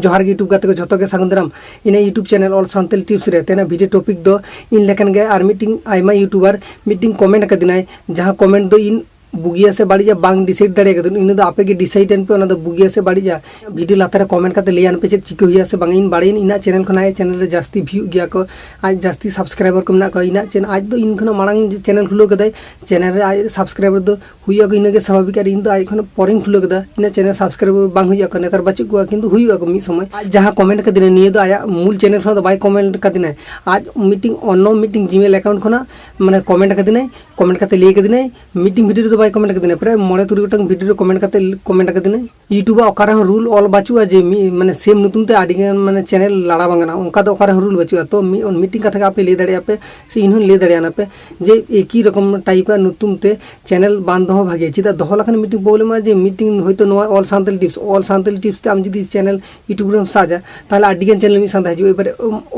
जोहार यूट्यूब गाते को झोतो के सागुन दाराम इन YouTube channel all Santal tips रे तेना वीडियो टॉपिक दो इन लेकन गे आर मीटिंग आयमा यूट्यूबर मीटिंग कमेंट कदिनाय जहां कमेंट दो इन बुगिया से बाड़िया बांग डिसाइड दाड़े कदन इन दो आपे के डिसाइड एन पे ओना दो बुगिया से बाड़िया वीडियो लातारे कमेंट काते लेयान पे चेक चिको हुइया से बांग इन बाड़े इन चैनल खना चैनल रे जास्ती व्यू गया को आज जास्ती सब्सक्राइबर को मना को इन चैनल आज दो इन खना मांग चैनल खुलो कदय चैनल रे आज सब्सक्राइबर दो हुइया को इनगे स्वाभाविक और इन दो आज खना पोरिंग खुलो कदा इन चैनल सब्सक्राइबर बांग हुइया को नेतार बच्चे को किंतु हुइया को मी समय आज जहां कमेंट कदिने निये दो आया मूल चैनल खना दो बाय कमेंट कदिने आज मीटिंग ऑनो मीटिंग जीमेल अकाउंट खना माने कमेंट कदिने कमेंट काते ले कदिने मीटिंग वीडियो दो बाय कमेंट कदिने प्राय मोड़े तुरी गोटांग वीडियो कमेंट कदिने यूट्यूब ओकारे रूल ऑल बाचुआ जे माने सेम नुतुम ते आडी माने चैनल लाड़ा बांगना उनका दो ओकारे रूल बाचुआ तो मीटिंग कथा आपे ले दाड़े आपे से इन ले दाड़े पे जे एक ही रकम टाइप नुतुम ते चैनल बांध दो भागे चिदा दो लखन मीटिंग प्रॉब्लम जे meeting होयतो know all Santal tips ते आम जदी चैनल यूट्यूब रे साजा ताले आडी चैनल मी सांता हिजु एबारे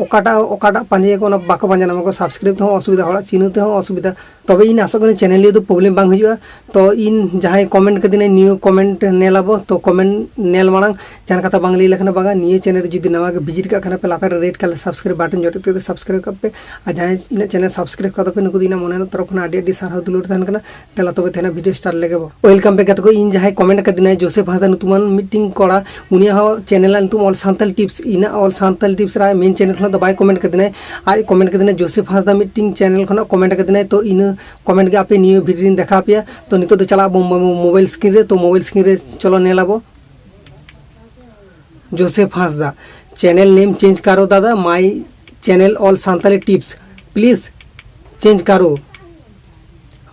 ओकाटा पांजे को बाको पांजा नाम को सब्सक्राइब तो असुविधा होला चिन्हते हो असुविधा तबे इन आशा करें चैनल तो प्रॉब्लम बांग हुआ तो इन जहां कमेंट कदिने न्यू कमेंट नेलाबो तो कमेंट नेल मांग जान कथा बांग लई लेखना बागा निये चैनल जुदी नवा के विजिट का खाना पे लातार रेड कलर सब्सक्राइब बटन जटे सब्सक्राइब करपे आ जहां इन चैनल सब्सक्राइब करदो पे नुको दिना मने तरफ ना आडी सारा दुलुर थान कना तेला तबे थेना वीडियो स्टार्ट लेगेबो वेलकम पे गतको इन जहां कमेंट कदिने जोसेफ हादा नुतुमान मीटिंग कोड़ा उनिया हो चैनल नुतुम ऑल सांतल टिप्स इन ऑल सांतल टिप्स रा मेन चैनल खना दबाई कमेंट कदिने आज कमेंट कदिने जोसेफ हादा मीटिंग चैनल खना कमेंट कदिने तो इन कमेंट के आपे न्यू वीडियो देखा पे तो नितो तो चला मोबाइल स्क्रीन रे तो मोबाइल स्क्रीन रे चलो नेलाबो Joseph Hansda channel name change करो दादा my channel all Santali tips please change करो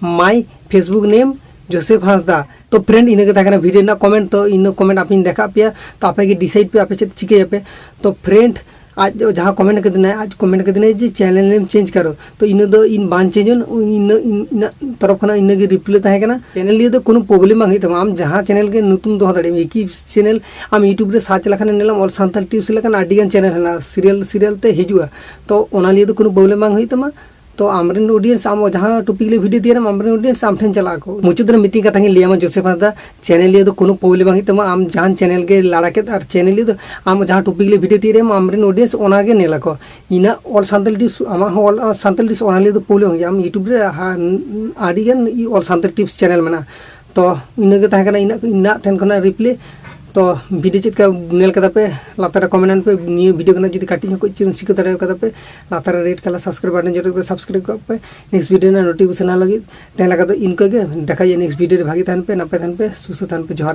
my Facebook name Joseph Hansda तो फ्रेंड इनके ताकना वीडियो ना कमेंट तो इन कमेंट आप देखा पे तो आपे के डिसाइड पे आपे चिके पे तो फ्रेंड आज जहाँ कमेंट कर देना आज कमेंट कर देना जी चैनल नेम चेंज करो तो इन दो इन बान चेंज इन तरफ खना इन रिप्ले तहे कना चैनल लिए तो कोनो प्रॉब्लम बांग तमा आम जहाँ चैनल के नुतुम दो दाड़े एक ही चैनल आम यूट्यूब रे search Lakhan नेलम all Santal tips लेकन आडिगान चैनल हना सीरियल ते हिजुआ तो ओना लिए तो कोनो प्रॉब्लम बांग तमा तो आमरेन ऑडियंस आम जहाँ टॉपिक ले वीडियो दिया आमरेन ऑडियंस आम ठेन चला को मुचाद मीटिंग कथा लिया जोसेफ हांसदा चैनल लिए तो कोनो प्रॉब्लम बांग तमा आम जहाँ चैनल के लाड़ा के और चैनल लिए तो आम जहाँ टॉपिक ले वीडियो दिया आमरेन ऑडियंस ओना के नेला को इना ऑल सांताल टिप्स आमा ऑल सांताल टिप्स ओना लिए तो प्रॉब्लम हो आम यूट्यूब रे आडिगान ऑल सांताल टिप्स चैनल मेना तो इनगे तहे कना इना ठेन खना रिप्ले तो वीडियो चेक का नेल कदा पे लातार कमेंट पे निये वीडियो कना जदी काटी को चिन सिको तारे कदा पे लातार रेड कलर सब्सक्राइब बटन जटे सब्सक्राइब कर पे नेक्स्ट वीडियो ना नोटिफिकेशन लगी तेला कदा इनको के देखा ये नेक्स्ट वीडियो रे भागी थान पे नापे थान पे सुसु थान पे जोहार।